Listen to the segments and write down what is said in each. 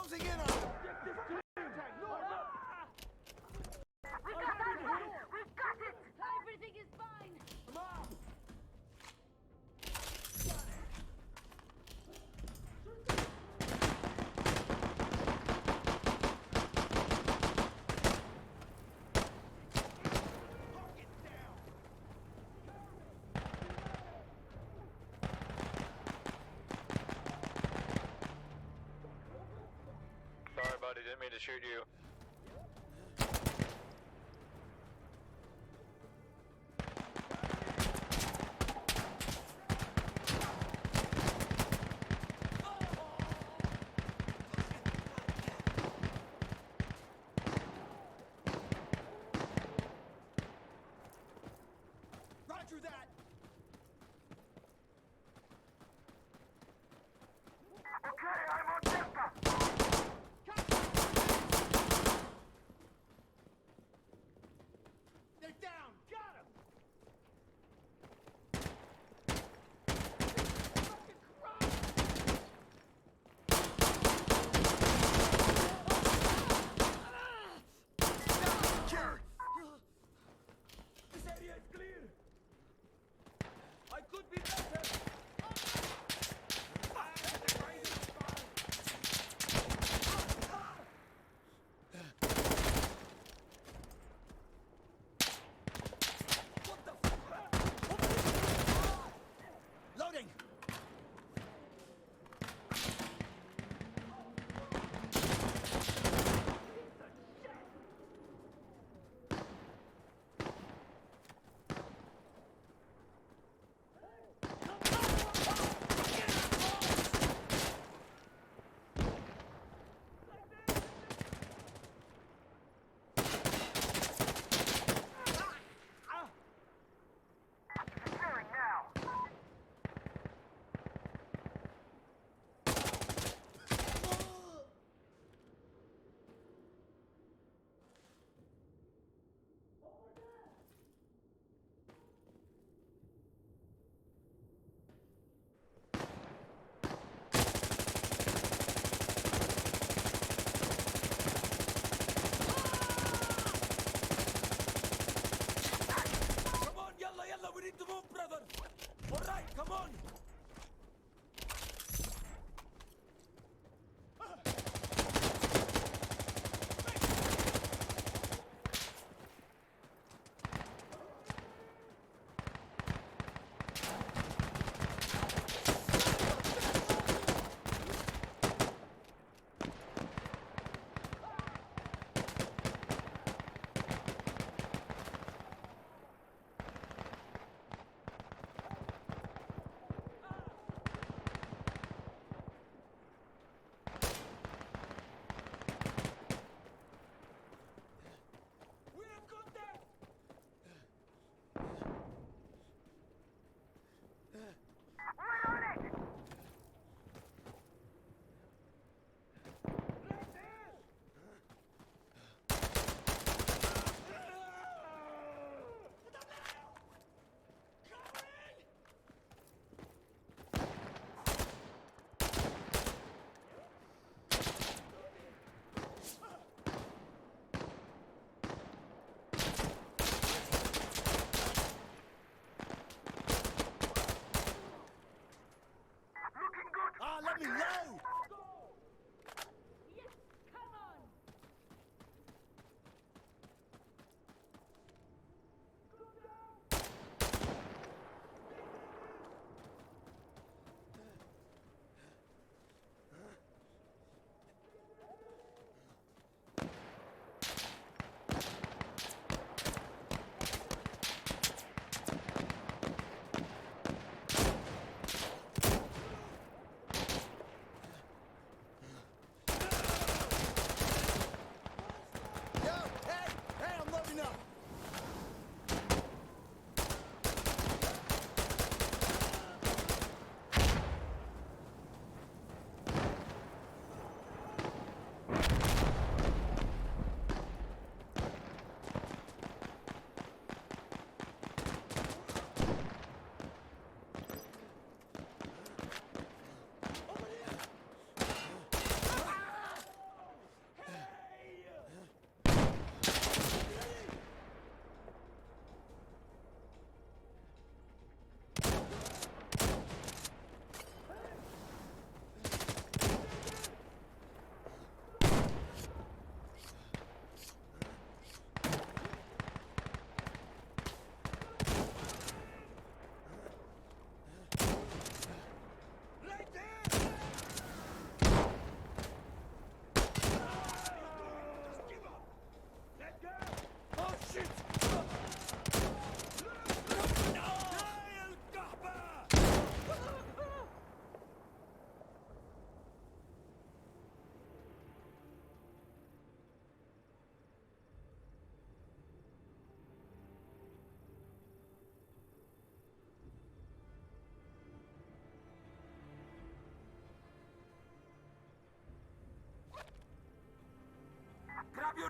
closing in on them! We got that one! We got it! Everything is fine! Come on! Sorry, buddy. Didn't mean to shoot you. Roger that! Okay, I'm on Delta! They're down! Got him! Secure! This area is clear! I could be better! What the Loading! Securing now! Come on, yalla, yalla, we need to move, brother! Alright, come on! We have contact! Reloading! Looking good! Ah, let me load! Yes, come on!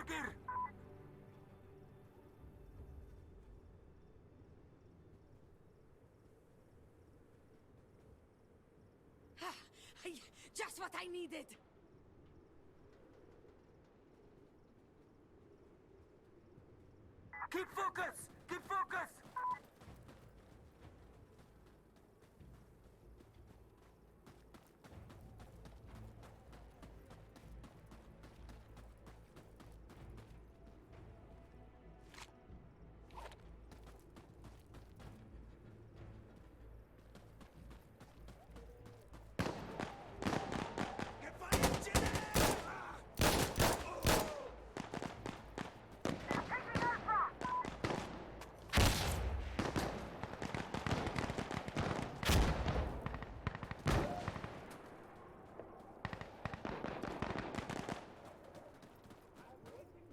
trigger! Just what I needed. Keep focus! Keep focus!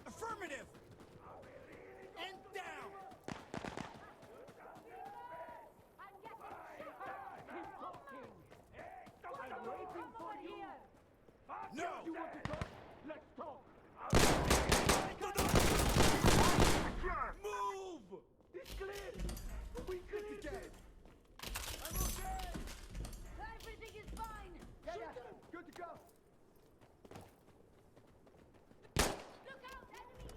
Affirmative! And down! I'm getting I'm waiting for you. No! You want to talk? Let's talk! Move! It's clear! We cleared Dead! I'm okay! Everything is fine. Good to go! Look out, enemy!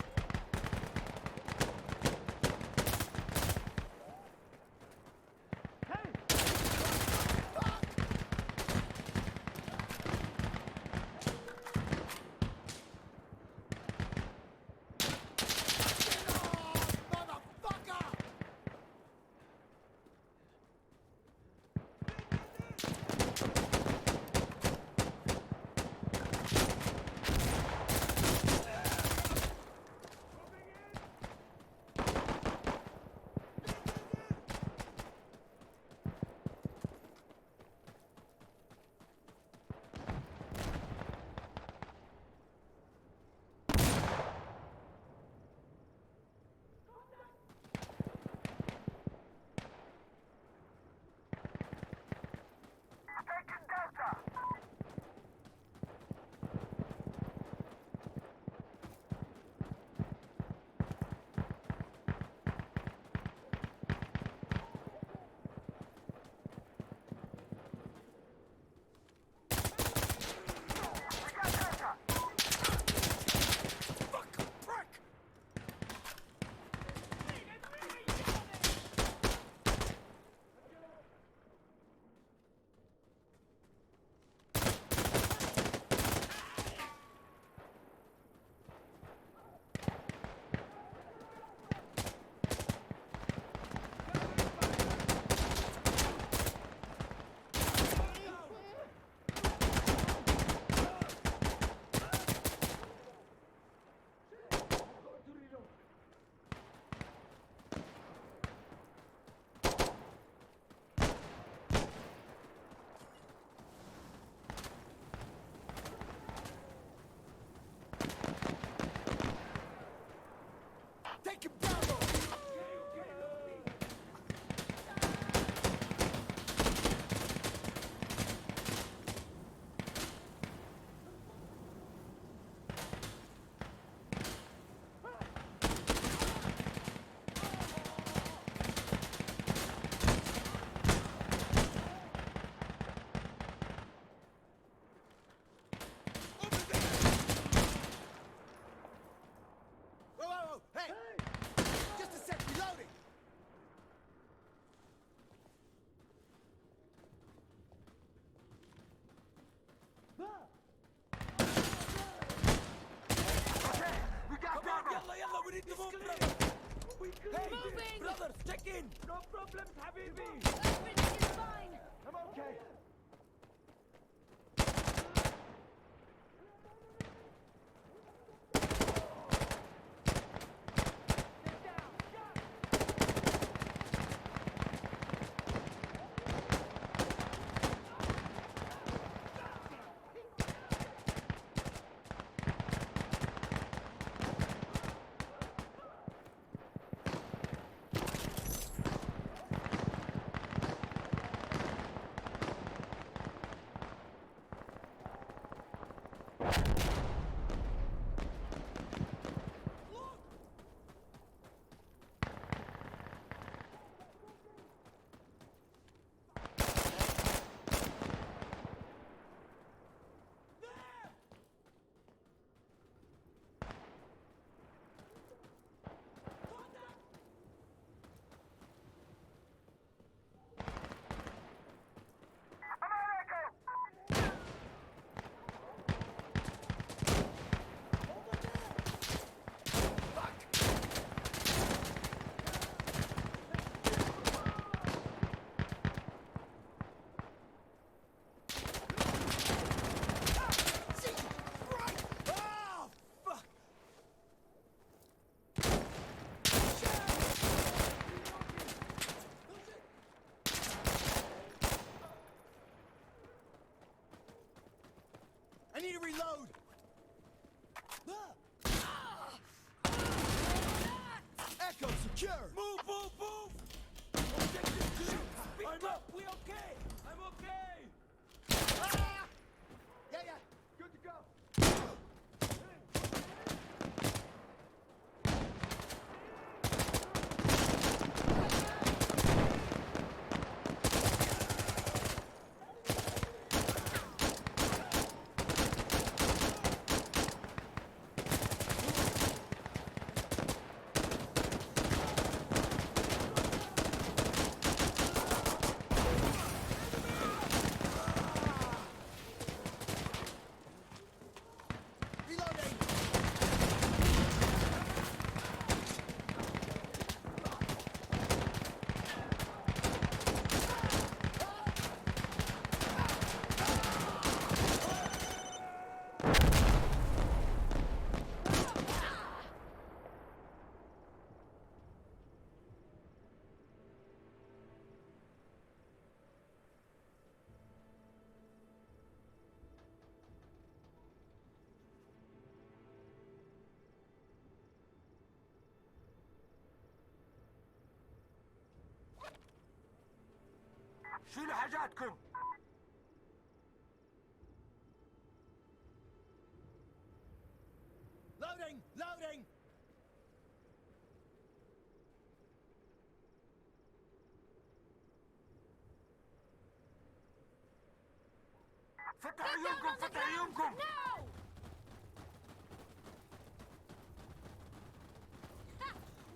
Motherfucker! Taking Delta! We got Delta! Fuck! Prick! Take him down! Whoa! Hey! Just a sec, reloading! We got Come on, Bravo! yalla, yalla, we need to move, brother! Hey, Moving! brothers, check in! No problems, Habibi! Everything is fine. I'm okay! need to reload. Echo secure. Move, move, move. Objective 2. I'm up. We okay? I'm okay. Yeah, yeah. Good to go. Reloading. شيلوا حاجاتكم. Loading. Loading. فتح عيونكم فتح عيونكم. No!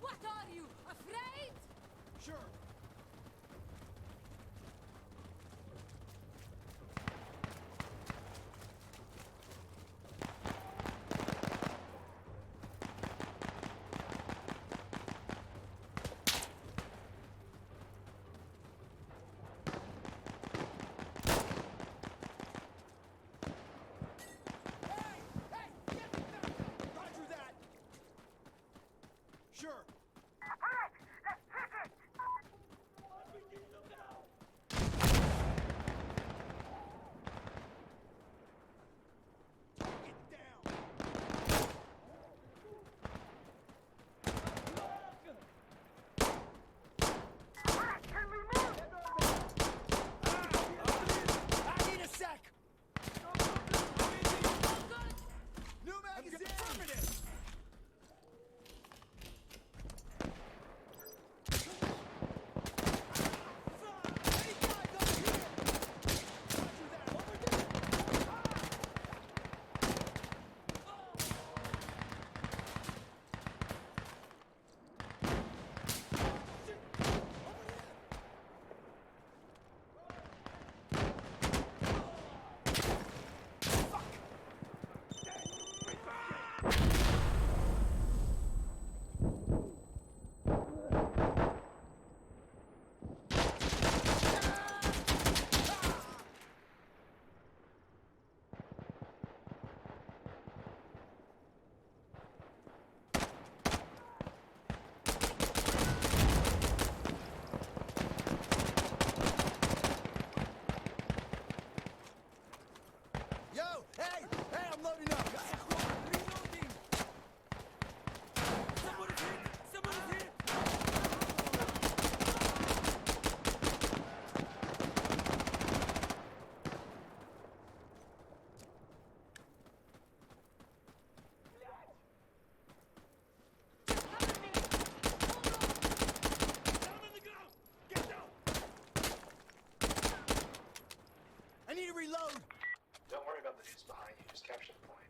What are you, afraid? Sure. Roger that. Sure. Alright, let's hit it. Get down. Alright, can we move? I need a sec. New magazine. Affirmative. Yo, hey, I'm loading up. Reloading! Someone is hit! Someone is hit! I need to reload. Don't worry about the dudes behind you, just capture the point.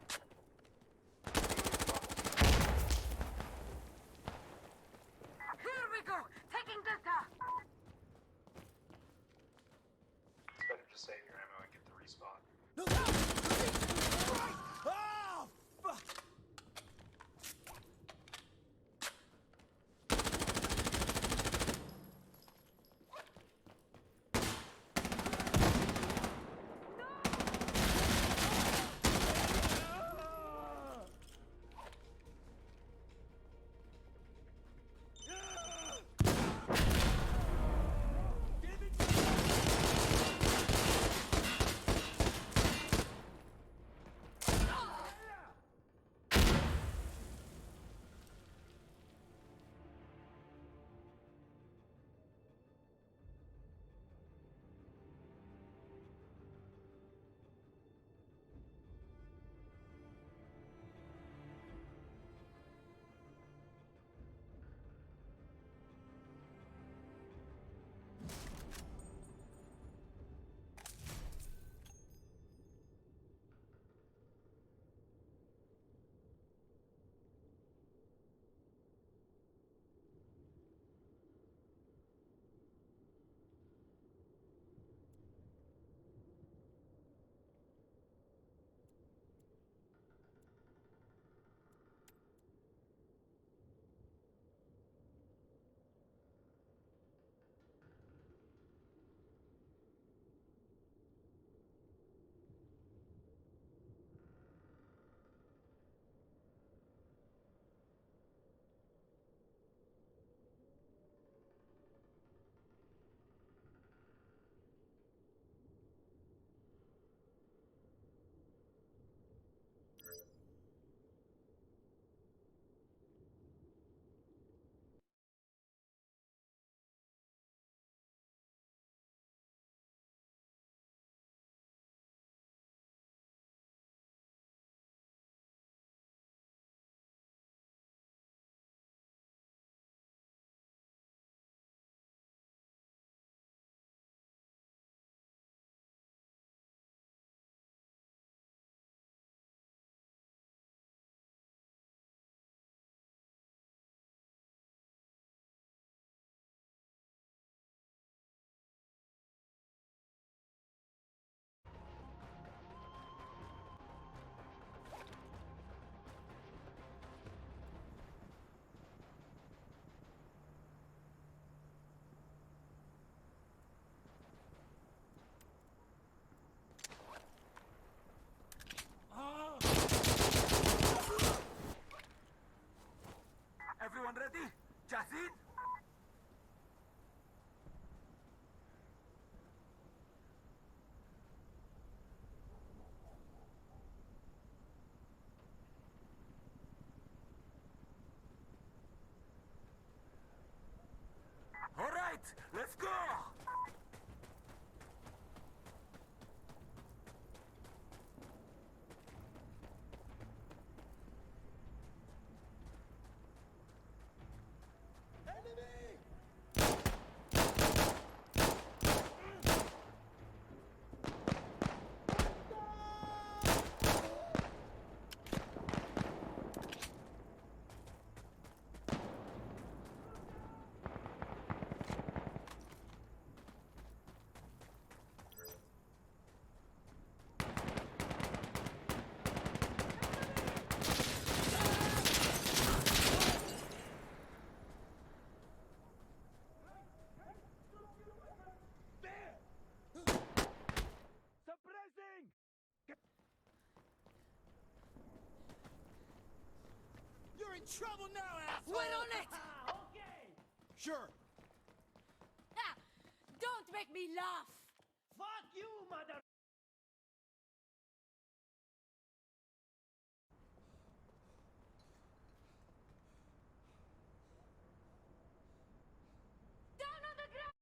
You're in trouble now, asshole! We're on it! Okay! Sure. Ah, don't make me laugh! Fuck you, mother... Down on the ground!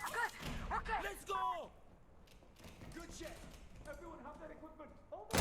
Good. Okay. Let's go! Good shit. Everyone have that equipment. Over.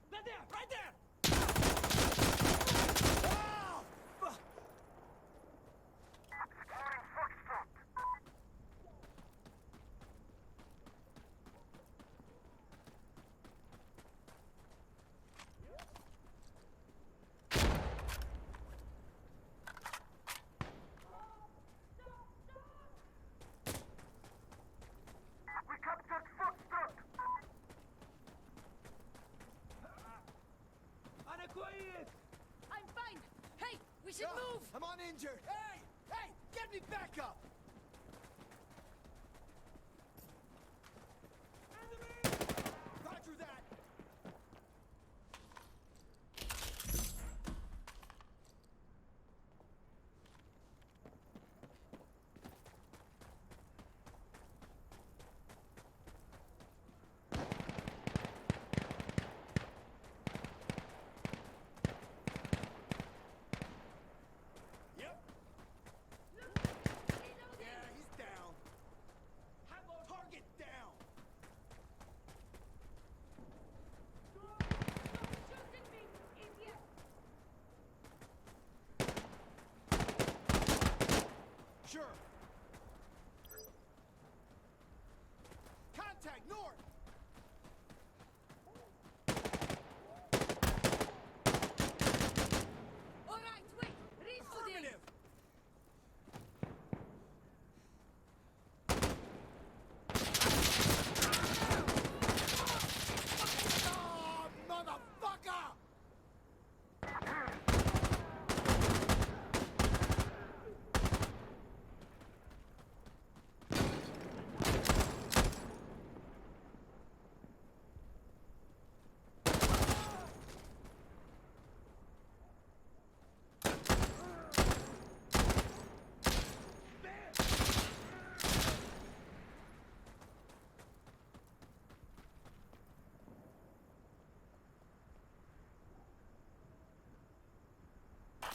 Right there! Right there! Oh, fuck! Scoring Foxtrot. We captured Foxtrot. أنا كويس! I'm fine! Hey, we should Ah, move! I'm uninjured! Hey! Hey! Get me back up! Enemy! Roger that! Yep. Yeah, he's down. Target down. Shooting me, idiot! Sure. Contact north. All right, wait! Reloading! Affirmative. Oh, motherfucker!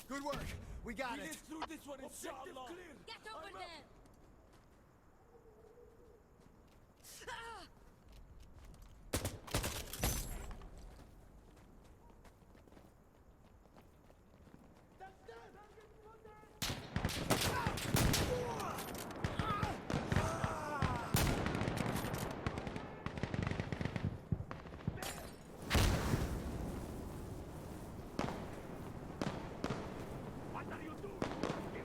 Good work. We got it. Through this one, inshallah. Get over there! Ah! What are you doing?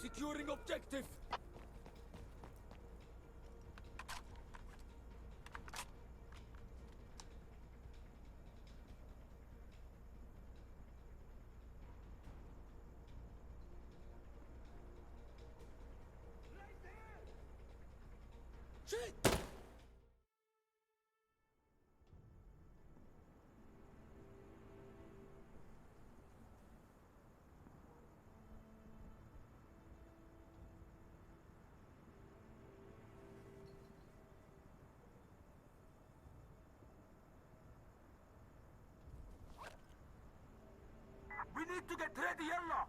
Securing objective. Shit! We need to get ready, yalla!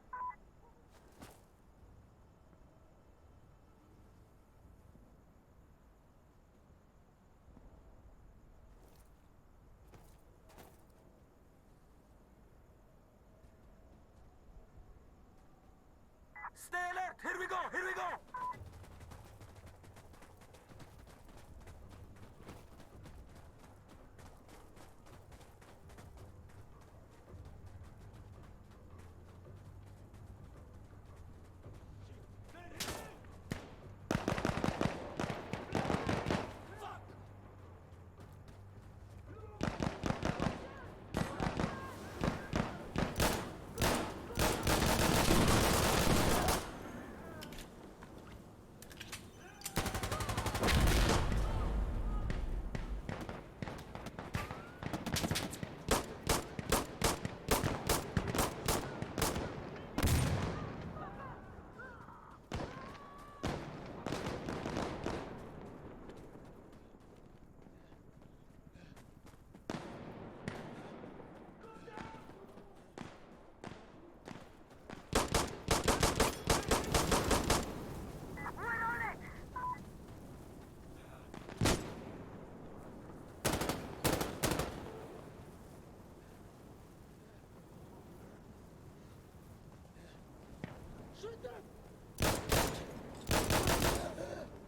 Stay alert! Here we go! Here we go!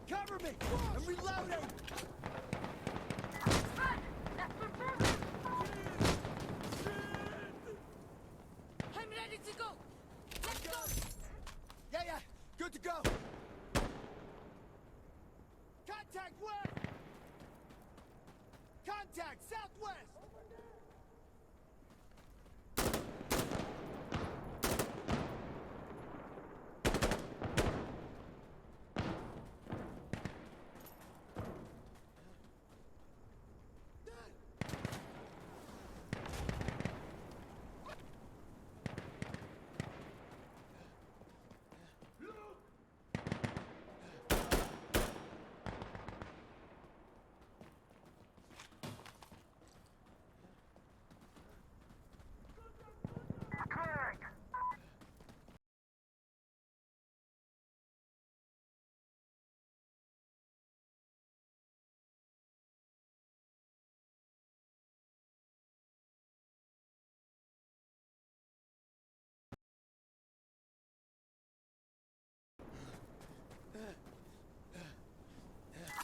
Cover me! I'm reloading! Good! That's confirmed! I'm ready to go! Let's go! Yeah, good to go! Contact west! Contact southwest! Clearing!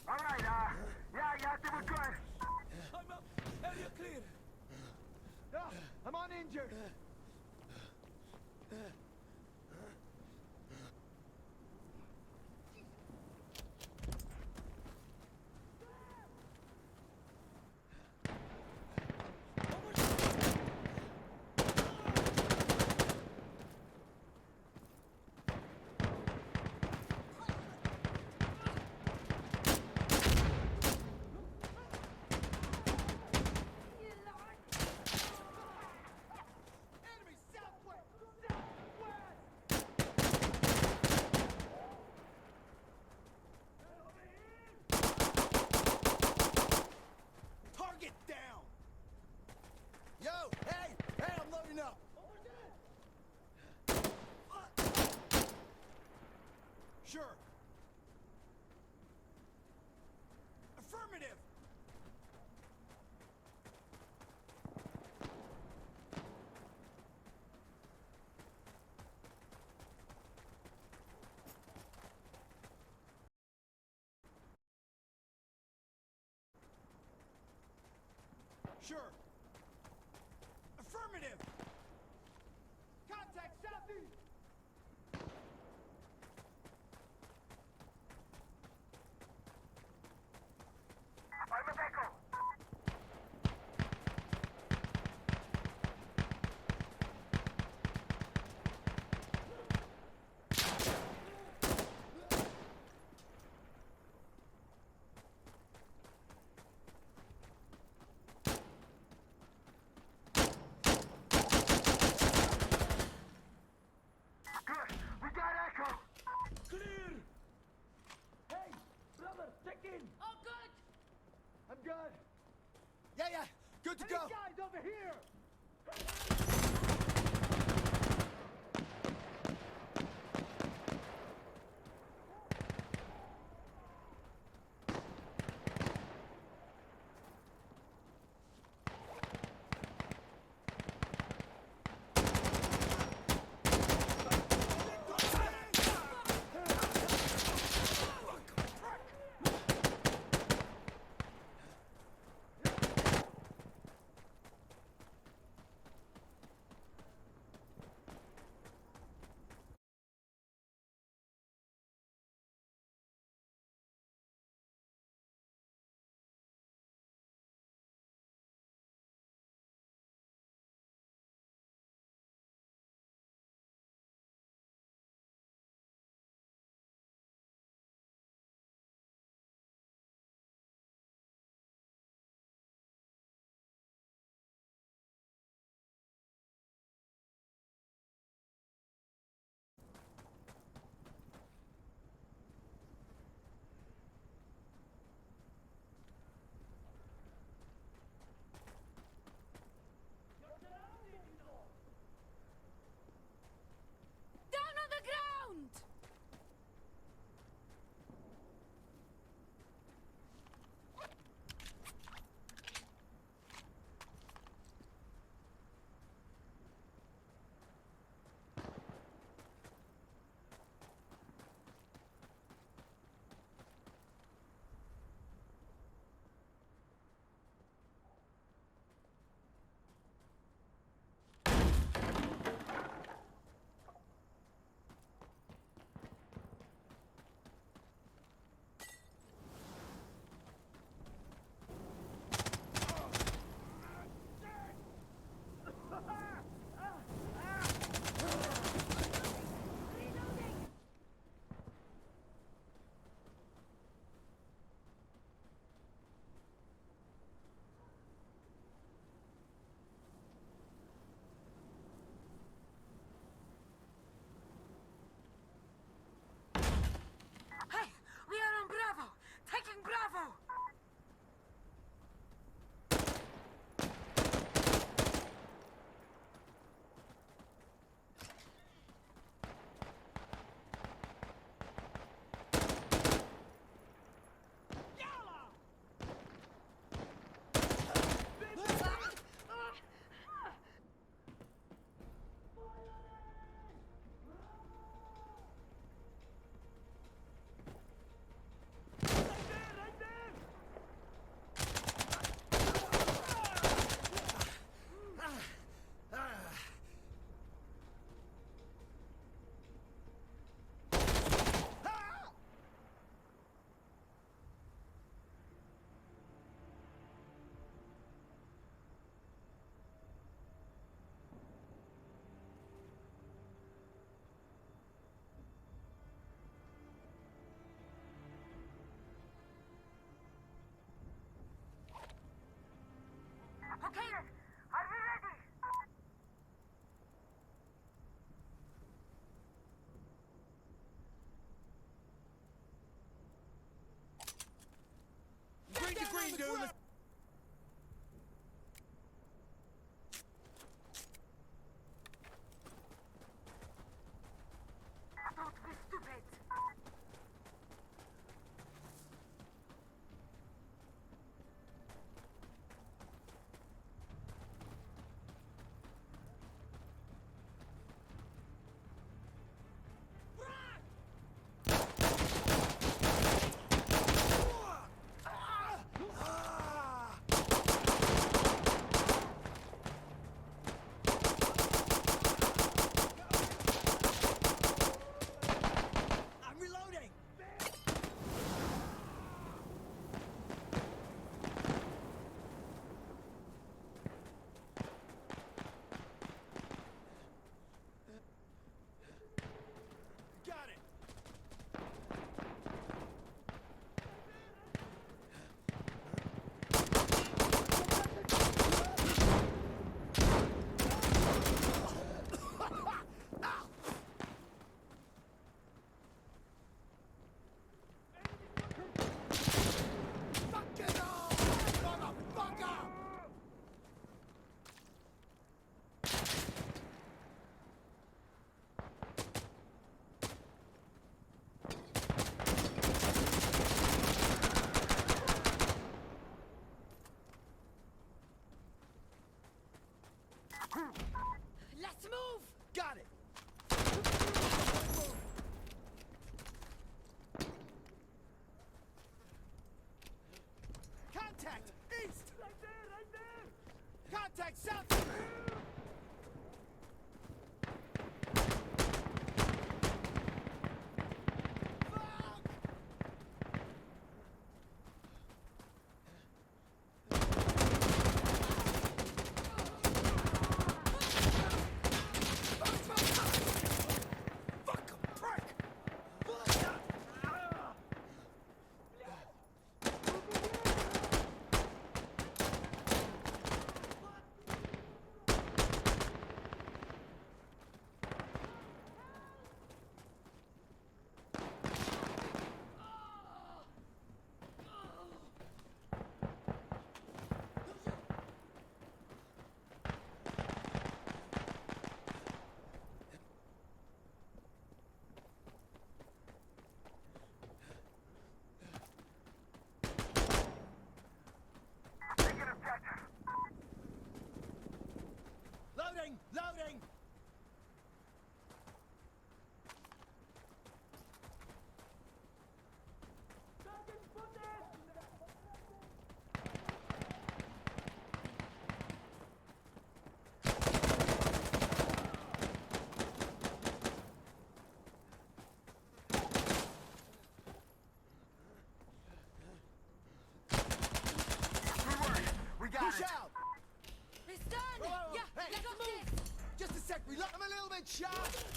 All right, yeah, we're good. I'm up. Area clear. Yeah, I'm uninjured! Enemy southwest! Southwest! Target down! Yo, hey, I'm loading up! Sure. Affirmative! Sure. Affirmative! Contact southeast! good? Yeah. Good to go. Guys over here! Down on the ground! Reloading! Hey, we are on Bravo! Taking Bravo! Okay, are we ready? Green to green, dude. Don't be stupid! Ah!